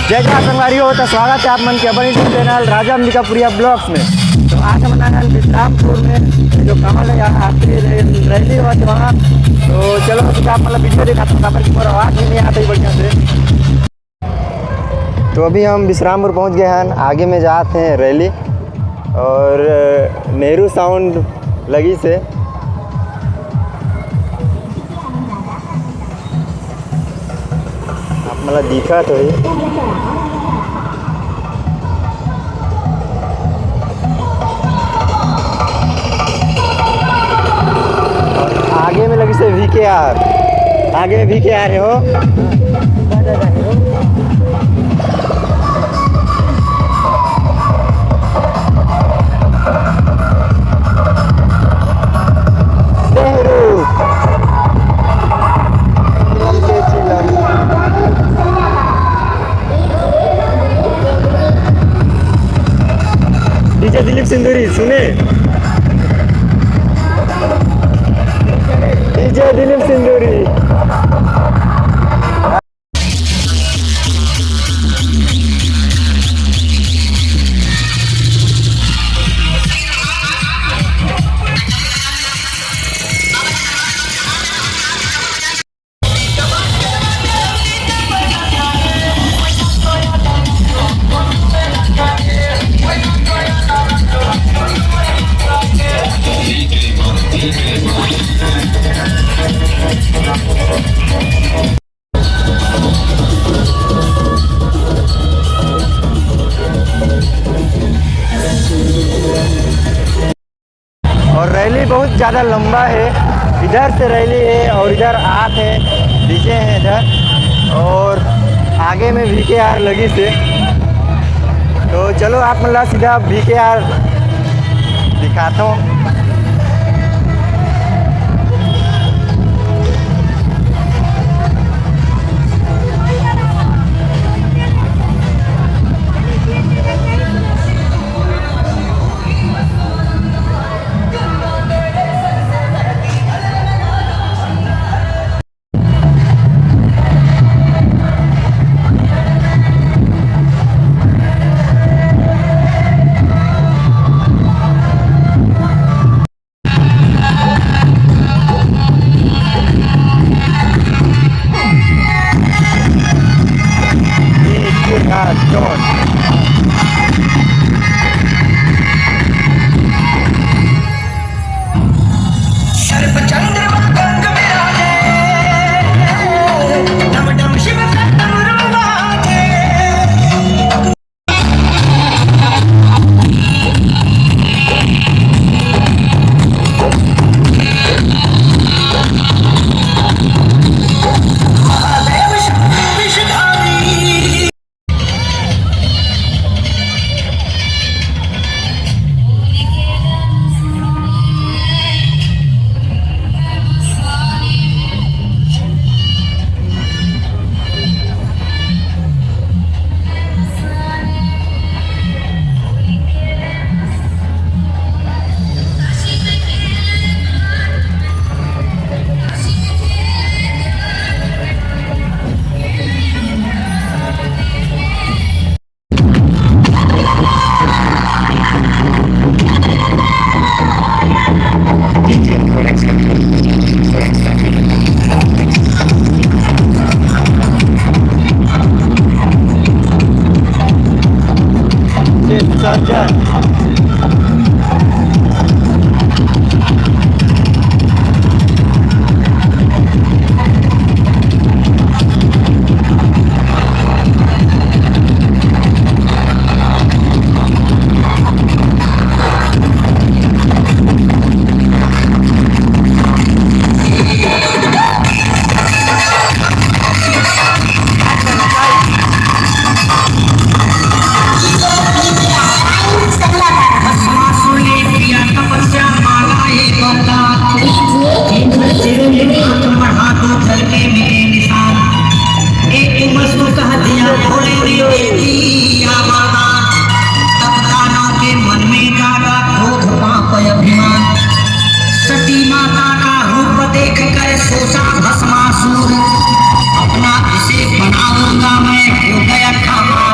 जय जय संगवारियों, तो स्वागत है आप मन के अपने चैनल राजा अंबिकापुरिया ब्लॉग्स में। तो आज हम आए विश्रामपुर में, जो कमल है यहाँ रैली हुआ थी वहाँ। तो चलो सीधा आप मतलब वीडियो दिखाता हूँ, कमल की पूरा आवाज़ भी नहीं आता ही बढ़िया से। तो अभी हम विश्रामपुर पहुँच गए हैं, आगे में जाते हैं रैली और नेहरू साउंड लगी से। आप मतलब दिखा तो ही आगे में लगी से VKR, आगे VKR है हो। डीजे दिलीप सिंदूरी सुने, डीजे दिलीप सिंदूरी। और रैली बहुत ज़्यादा लंबा है, इधर से रैली है और इधर आठ है, डीजे हैं इधर और आगे में VKR लगी से। तो चलो आप मतलब सीधा VKR दिखाता हूँ। भस्मासुर अपना इसे बनाऊंगा मैं, हो गया खामा